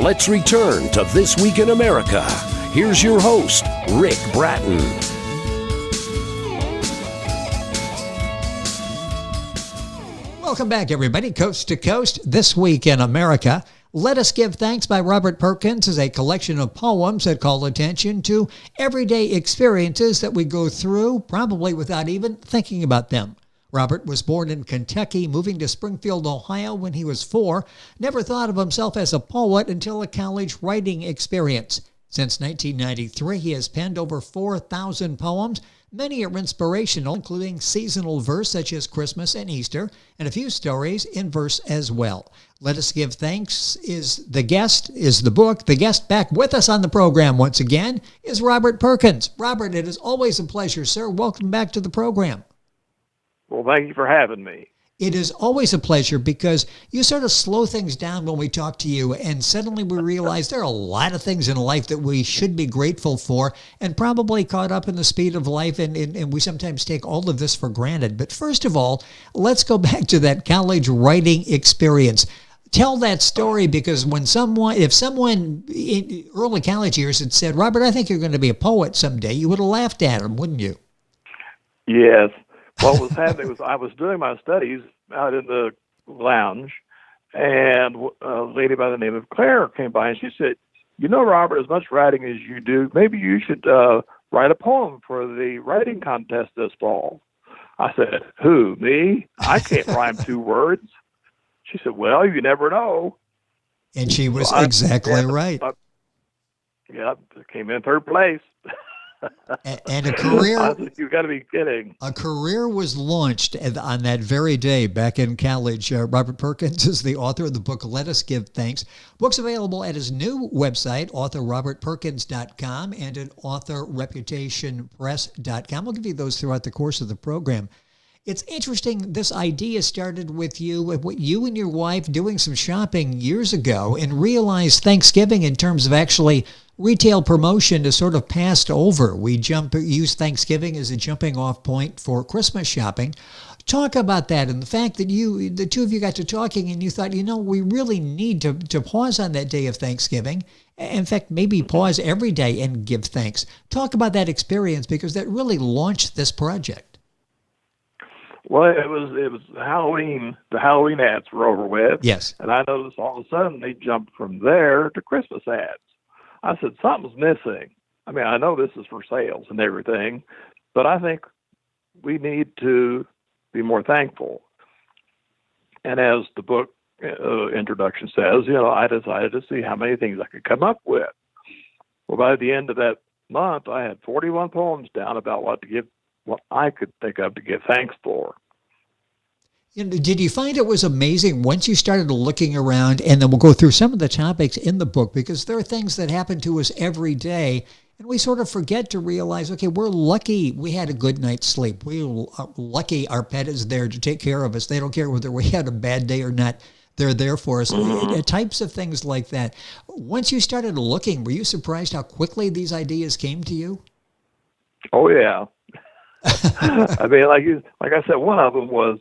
Let's return to This Week in America. Here's your host, Rick Bratton. Welcome back, everybody. Coast to Coast, This Week in America. Let Us Give Thanks by Robert Perkins is a collection of poems that call attention to everyday experiences that we go through, probably without even thinking about them. Robert was born in Kentucky, moving to Springfield, Ohio when he was 4. Never thought of himself as a poet until a college writing experience. Since 1993, he has penned over 4,000 poems. Many are inspirational, including seasonal verse such as Christmas and Easter, and a few stories in verse as well. Let Us Give Thanks is the book. The guest back with us on the program once again is Robert Perkins. Robert, it is always a pleasure, sir. Welcome back to the program. Well, thank you for having me. It is always a pleasure because you sort of slow things down when we talk to you, and suddenly we realize there are a lot of things in life that we should be grateful for and probably caught up in the speed of life, and we sometimes take all of this for granted. But first of all, let's go back to that college writing experience. Tell that story, because if someone in early college years had said, Robert, I think you're going to be a poet someday, you would have laughed at him, wouldn't you? Yes. What was happening was I was doing my studies out in the lounge, and a lady by the name of Claire came by, and she said, you know, Robert, as much writing as you do, maybe you should write a poem for the writing contest this fall. I said, who, me? I can't rhyme 2 words. She said, well, you never know. And she was exactly right. Yeah, came in 3rd place. And a career, you got to be kidding. A career was launched on that very day back in college. Robert Perkins is the author of the book, Let Us Give Thanks. Book's available at his new website, authorrobertperkins.com, and at authorreputationpress.com. We'll give you those throughout the course of the program. It's interesting, this idea started with you and your wife doing some shopping years ago, and realized Thanksgiving, in terms of actually retail promotion, is sort of passed over. We use Thanksgiving as a jumping off point for Christmas shopping. Talk about that and the fact that the two of you got to talking and you thought, we really need to pause on that day of Thanksgiving. In fact, maybe pause every day and give thanks. Talk about that experience, because that really launched this project. Well, it was Halloween. The Halloween ads were over with. Yes. And I noticed all of a sudden they jumped from there to Christmas ads. I said, something's missing. I mean, I know this is for sales and everything, but I think we need to be more thankful. And as the book introduction says, I decided to see how many things I could come up with. Well, by the end of that month, I had 41 poems down about what I could think of to give thanks for. Did you find it was amazing once you started looking around, and then we'll go through some of the topics in the book, because there are things that happen to us every day, and we sort of forget to realize, okay, we're lucky we had a good night's sleep. We're lucky our pet is there to take care of us. They don't care whether we had a bad day or not. They're there for us. Types of things like that. Once you started looking, were you surprised how quickly these ideas came to you? Oh, yeah. I mean, like I said, one of them was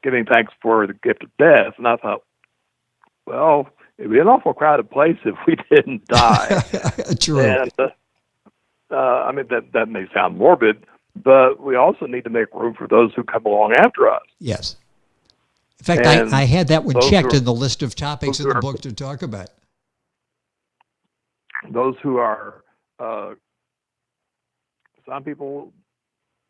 giving thanks for the gift of death. And I thought, well, it'd be an awful crowded place if we didn't die. True. And, I mean, that may sound morbid, but we also need to make room for those who come along after us. Yes. In fact, I had that one checked in the list of topics in the book to talk about. Those who are, some people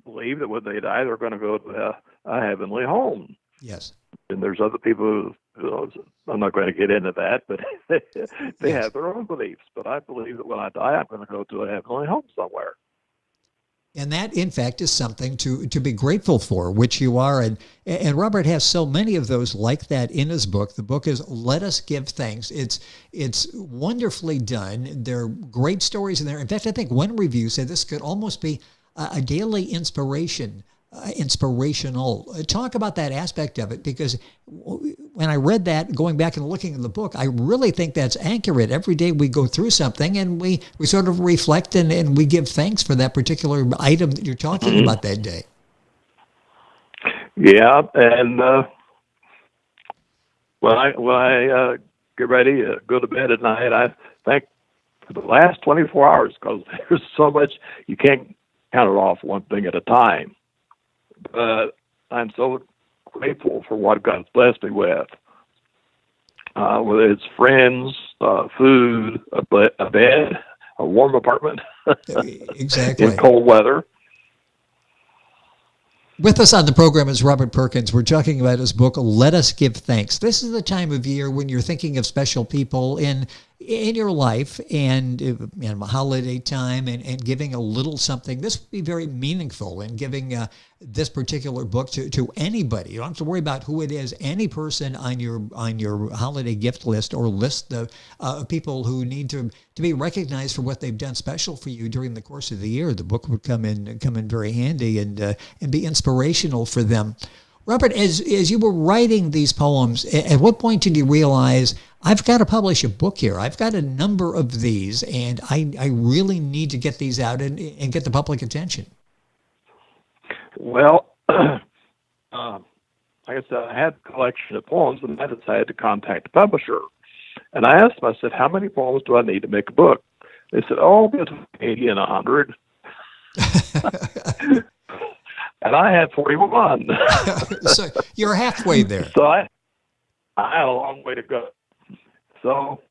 believe that when they die, they're going to go to a heavenly home. Yes. And there's other people who, I'm not going to get into that, but they have their own beliefs. But I believe that when I die, I'm going to go to a heavenly home somewhere. And that, in fact, is something to be grateful for, which you are. And Robert has so many of those like that in his book. The book is Let Us Give Thanks. It's wonderfully done. There are great stories in there. In fact, I think one review said this could almost be a daily inspirational. Talk about that aspect of it, because when I read that, going back and looking in the book, I really think that's accurate. Every day we go through something and we sort of reflect and we give thanks for that particular item that you're talking about that day. Yeah, and when I get ready to go to bed at night, I thank for the last 24 hours, because there's so much, you can't count it off one thing at a time. But I'm so grateful for what God's blessed me with. Whether it's friends, food, a bed, a warm apartment, exactly, in cold weather. With us on the program is Robert Perkins. We're talking about his book, Let Us Give Thanks. This is the time of year when you're thinking of special people in your life and holiday time and giving a little something. This would be very meaningful in giving this particular book to anybody. You don't have to worry about who it is. Any person on your holiday gift list or list of people who need to be recognized for what they've done special for you during the course of the year. The book would come in very handy and be inspirational for them. Robert, as you were writing these poems, at what point did you realize, I've got to publish a book here? I've got a number of these, and I really need to get these out and get the public attention. Well, like I said, I had a collection of poems, and I decided to contact the publisher. And I asked them, I said, how many poems do I need to make a book? They said, between 80 and 100. And I had 41. So you're halfway there. So I had a long way to go. So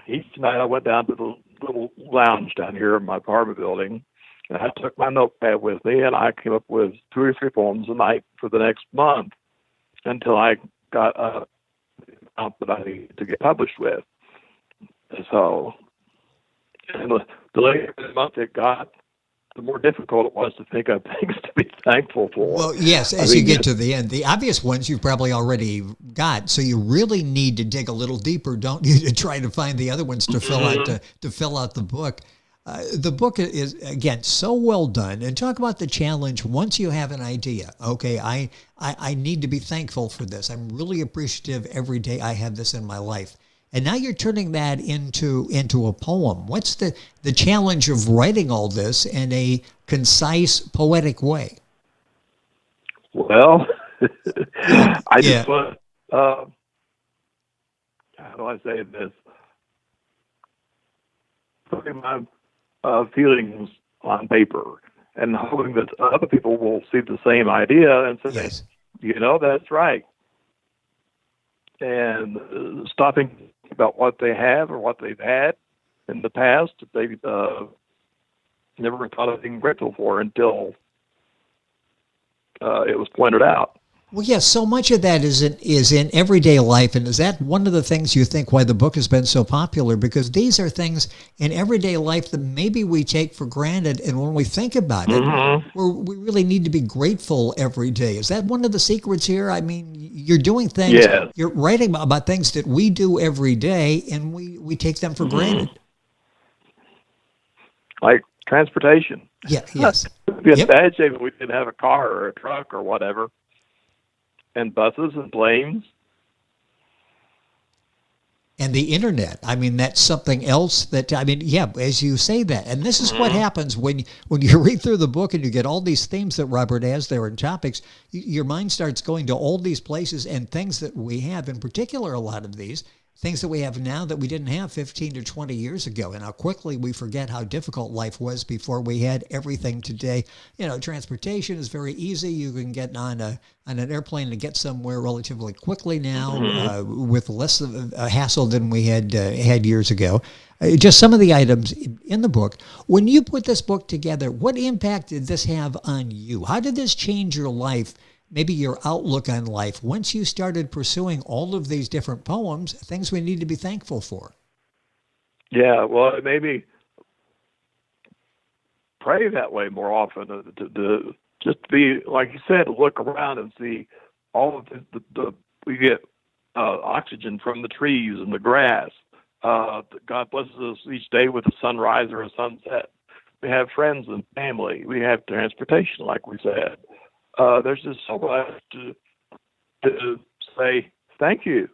each night I went down to the little lounge down here in my apartment building, and I took my notepad with me, and I came up with 2 or 3 poems a night for the next month until I got a amount that I needed to get published with. So, and the later the month it got, the more difficult it was to think of things to be thankful for. Well, yes, as you get to the end, the obvious ones you've probably already got, so you really need to dig a little deeper, don't you, to try to find the other ones to fill out the book. The book is, again, so well done. And talk about the challenge once you have an idea. Okay, I need to be thankful for this. I'm really appreciative every day I have this in my life. And now you're turning that into a poem. What's the challenge of writing all this in a concise, poetic way? Well, I just want, how do I say this? Putting my feelings on paper and hoping that other people will see the same idea and say, yes, that's right. And stopping about what they have or what they've had in the past that they've never thought of being grateful for until it was pointed out. Well, yes, so much of that is in everyday life, and is that one of the things you think why the book has been so popular? Because these are things in everyday life that maybe we take for granted, and when we think about it, we really need to be grateful every day. Is that one of the secrets here? I mean, you're doing things, yes. You're writing about things that we do every day, and we take them for granted. Like transportation. Yeah, yes. It would be a bad shape if we didn't have a car or a truck or whatever. And buses and planes. And the internet. I mean, that's something else that, as you say that. And this is what happens when you read through the book and you get all these themes that Robert has there and topics, your mind starts going to all these places and things that we have, in particular, a lot of these, things that we have now that we didn't have 15 to 20 years ago, and how quickly we forget how difficult life was before we had everything today. Transportation is very easy. You can get on an airplane to get somewhere relatively quickly now, with less of a hassle than we had years ago. Just some of the items in the book. When you put this book together, what impact did this have on you? How did this change your life? Maybe your outlook on life, once you started pursuing all of these different poems, things we need to be thankful for. Yeah, well, maybe pray that way more often, to just be, like you said, look around and see all of the we get oxygen from the trees and the grass. God blesses us each day with a sunrise or a sunset. We have friends and family. We have transportation, like we said. There's just so much to say thank you.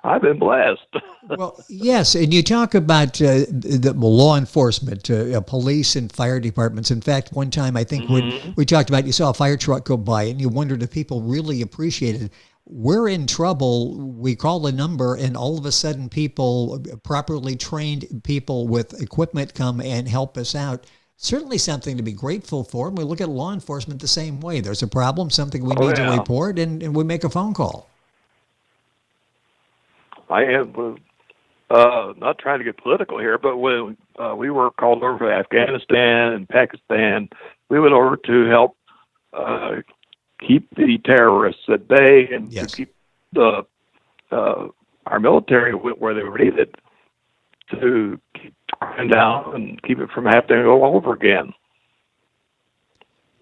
I've been blessed. Well, yes, and you talk about the law enforcement, police and fire departments. In fact, one time I think when we talked about, you saw a fire truck go by and you wondered if people really appreciated we're in trouble, we call a number and all of a sudden people, properly trained people with equipment come and help us out. Certainly something to be grateful for. And we look at law enforcement the same way. There's a problem, something we need to report, and we make a phone call. I am not trying to get political here, but when we were called over to Afghanistan and Pakistan, we went over to help keep the terrorists at bay and to keep our military where they were needed, to keep crime down and keep it from happening all over again.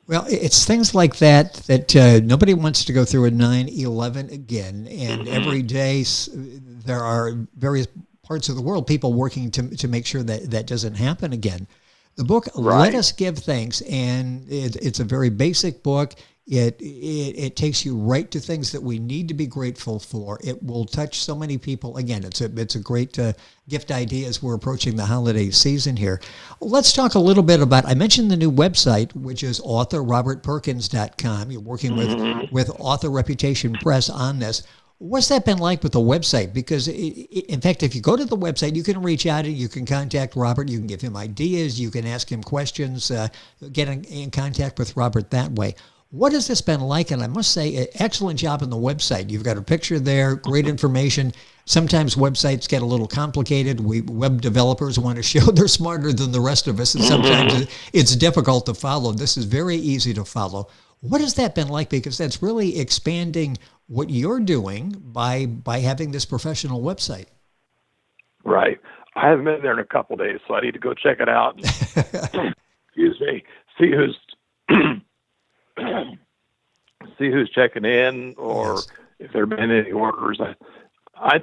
Well, it's things like that nobody wants to go through a 9/11 again. And every day there are various parts of the world, people working to make sure that doesn't happen again. The book, Let Us Give Thanks, and it's a very basic book. It takes you right to things that we need to be grateful for. It will touch so many people. Again, it's a great gift idea as we're approaching the holiday season here. Let's talk a little bit about, I mentioned the new website, which is authorrobertperkins.com. You're working with Author Reputation Press on this. What's that been like with the website? Because, in fact, if you go to the website, you can reach out and you can contact Robert. You can give him ideas. You can ask him questions, get in contact with Robert that way. What has this been like? And I must say, excellent job on the website. You've got a picture there, great information. Sometimes websites get a little complicated. We web developers want to show they're smarter than the rest of us, and sometimes it's difficult to follow. This is very easy to follow. What has that been like? Because that's really expanding what you're doing by having this professional website. Right. I haven't been there in a couple of days, so I need to go check it out. Excuse me. See who's checking in, or if there have been any orders. I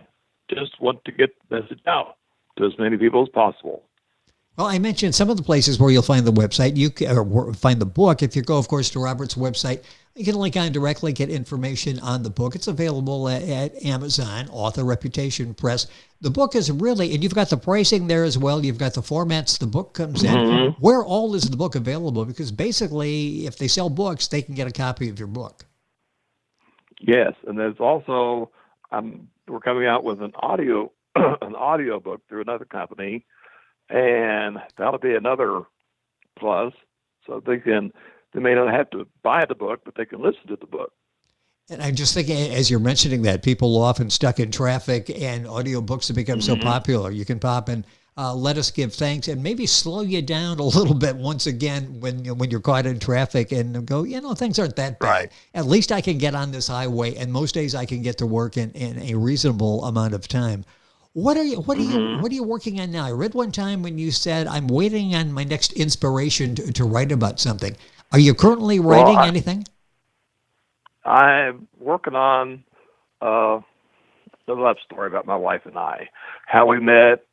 just want to get the message out to as many people as possible. Well, I mentioned some of the places where you'll find the website. You can, or find the book. If you go, of course, to Robert's website, you can link on directly, get information on the book. It's available at Amazon, Author Reputation Press. The book is really, and you've got the pricing there as well. You've got the formats the book comes in. Where all is the book available? Because basically, if they sell books, they can get a copy of your book. Yes, and there's also, we're coming out with an audio book through another company, and that'll be another plus. So they may not have to buy the book, but they can listen to the book. And I'm just thinking, as you're mentioning that, people are often stuck in traffic, and audiobooks have become so popular. You can pop in Let Us Give Thanks, and maybe slow you down a little bit once again when you're caught in traffic, and go, things aren't that bad. Right. At least I can get on this highway, and most days I can get to work in a reasonable amount of time. What are you working on now? I read one time when you said, I'm waiting on my next inspiration to write about something. Are you currently writing anything? I'm working on the love story about my wife and I, how we met,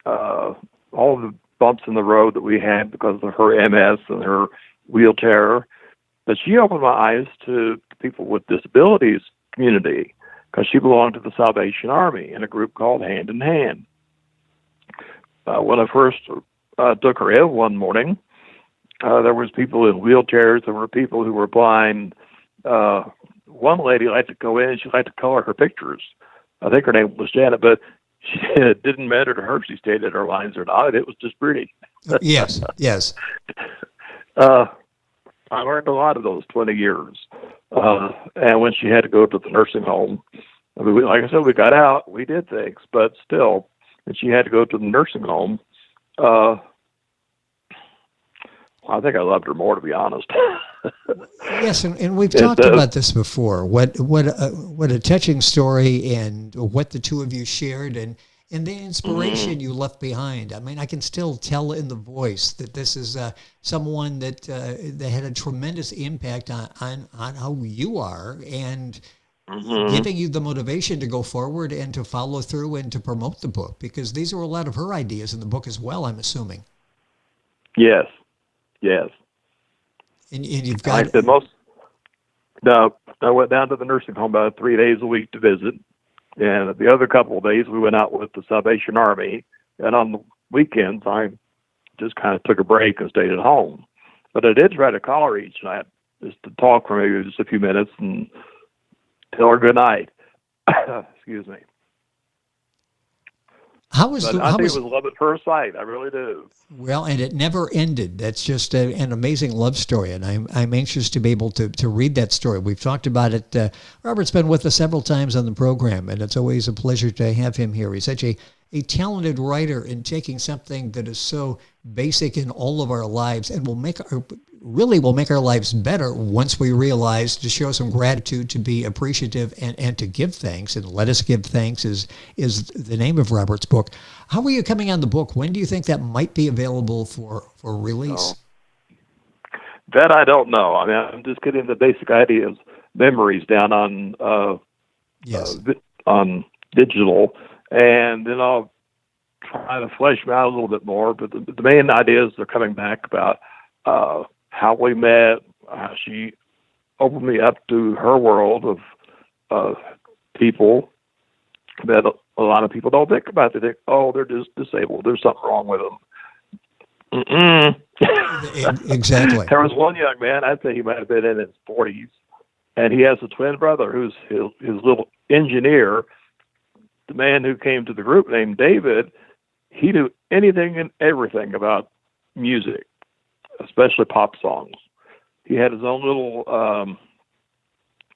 all the bumps in the road that we had because of her MS and her wheelchair. But she opened my eyes to people with disabilities community, because she belonged to the Salvation Army in a group called Hand in Hand. When I first took her in one morning, there was people in wheelchairs. There were people who were blind. One lady liked to go in and she liked to color her pictures. I think her name was Janet, but it didn't matter to her if she stayed at her lines or not. It was just pretty. Yes. I learned a lot of those 20 years. And when she had to go to the nursing home, I mean, like I said, we got out, we did things, but still, when she had to go to the nursing home, I think I loved her more, to be honest. Yes, and we've talked about this before. What a touching story, and what the two of you shared, and the inspiration you left behind. I mean, I can still tell in the voice that this is someone that had a tremendous impact on how you are, and giving you the motivation to go forward and to follow through and to promote the book, because these are a lot of her ideas in the book as well, I'm assuming. Yes. And you've got... I went down to the nursing home about 3 days a week to visit. And the other couple of days, we went out with the Salvation Army. And on the weekends, I just kind of took a break and stayed at home. But I did try to call her each night just to talk for maybe just a few minutes and tell her good night. Excuse me. I think it was love at first sight. I really do. Well, and it never ended. That's just an amazing love story, and I'm anxious to be able to read that story. We've talked about it. Robert's been with us several times on the program, and it's always a pleasure to have him here. He's such a talented writer in taking something that is so basic in all of our lives and will make our lives better once we realize to show some gratitude, to be appreciative, and to give thanks. And Let Us Give Thanks is the name of Robert's book. How are you coming on the book? When do you think that might be available for release? That I don't know. I mean, I'm just getting the basic ideas, memories down on on digital, and then I'll try to flesh them out a little bit more. But the main ideas are coming back about how we met, how she opened me up to her world of people that a lot of people don't think about. They think, oh, they're just disabled. There's something wrong with them. Exactly. There was one young man, I think he might have been in his 40s, and he has a twin brother who's his little engineer. The man who came to the group named David, he knew anything and everything about music, especially pop songs. He had his own little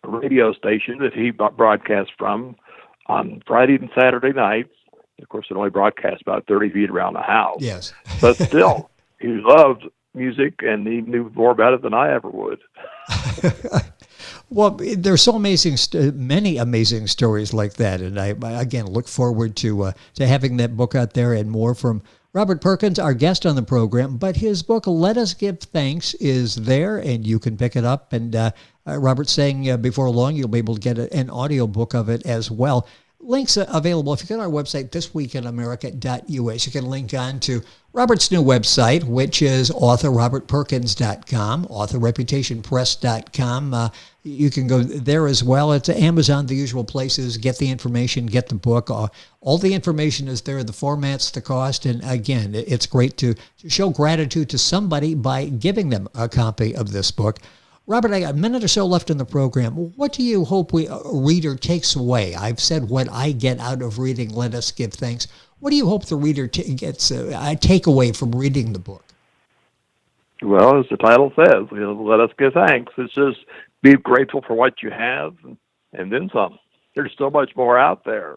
radio station that he broadcast from on Friday and Saturday nights. Of course, it only broadcast about 30 feet around the house. Yes. But still, he loved music, and he knew more about it than I ever would. Well, there's so many amazing stories like that, and I again look forward to having that book out there and more from Robert Perkins, our guest on the program. But his book, Let Us Give Thanks, is there, and you can pick it up. And Robert's saying before long you'll be able to get an audio book of it as well. Links available. If you go to our website, thisweekinamerica.us, you can link on to Robert's new website, which is authorrobertperkins.com, authorreputationpress.com. You can go there as well. It's Amazon, the usual places. Get the information, get the book. All the information is there, the formats, the cost. And again, it's great to show gratitude to somebody by giving them a copy of this book. Robert, I got a minute or so left in the program. What do you hope a reader takes away? I've said what I get out of reading Let Us Give Thanks. What do you hope the reader gets a takeaway from reading the book? Well, as the title says, let us give thanks. It's just be grateful for what you have and then some. There's so much more out there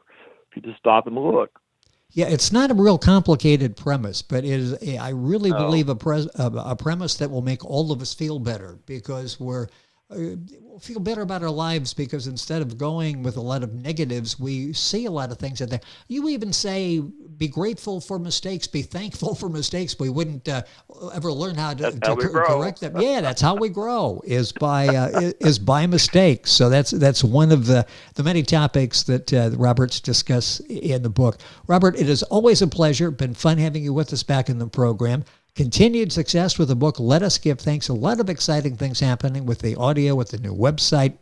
if you just stop and look. Yeah, it's not a real complicated premise, but it is. I really believe a premise that will make all of us feel better, because we'll feel better about our lives, because instead of going with a lot of negatives, we see a lot of things out there. You even say, be grateful for mistakes, be thankful for mistakes. We wouldn't ever learn how to correct them. Yeah, that's how we grow, is by mistakes. So that's one of the many topics that Robert's discuss in the book. Robert, it is always a pleasure. Been fun having you with us back in the program. Continued success with the book, Let Us Give Thanks. A lot of exciting things happening with the audio, with the new website.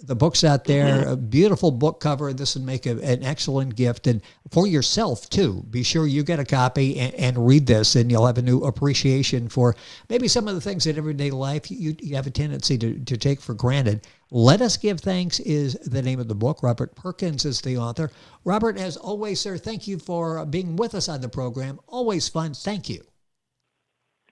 The book's out there, a beautiful book cover. This would make an excellent gift. And for yourself, too, be sure you get a copy and read this, and you'll have a new appreciation for maybe some of the things in everyday life you have a tendency to take for granted. Let Us Give Thanks is the name of the book. Robert Perkins is the author. Robert, as always, sir, thank you for being with us on the program. Always fun. Thank you.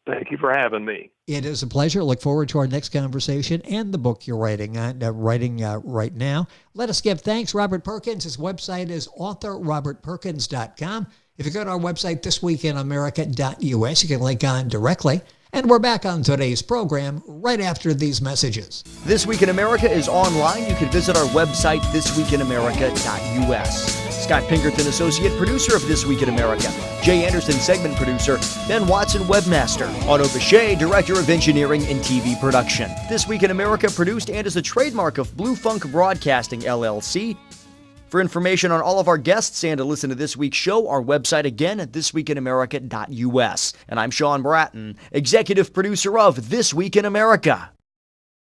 Thank you for having me. It is a pleasure. Look forward to our next conversation and the book you're writing right now. Let Us Give Thanks. Robert Perkins. His website is authorrobertperkins.com. If you go to our website, thisweekinamerica.us, you can link on directly. And we're back on today's program right after these messages. This Week in America is online. You can visit our website, thisweekinamerica.us. Scott Pinkerton, Associate Producer of This Week in America. Jay Anderson, Segment Producer. Ben Watson, Webmaster. Otto Bechet, Director of Engineering and TV Production. This Week in America produced and is a trademark of Blue Funk Broadcasting, LLC. For information on all of our guests and to listen to this week's show, our website again at thisweekinamerica.us. And I'm Sean Bratton, Executive Producer of This Week in America.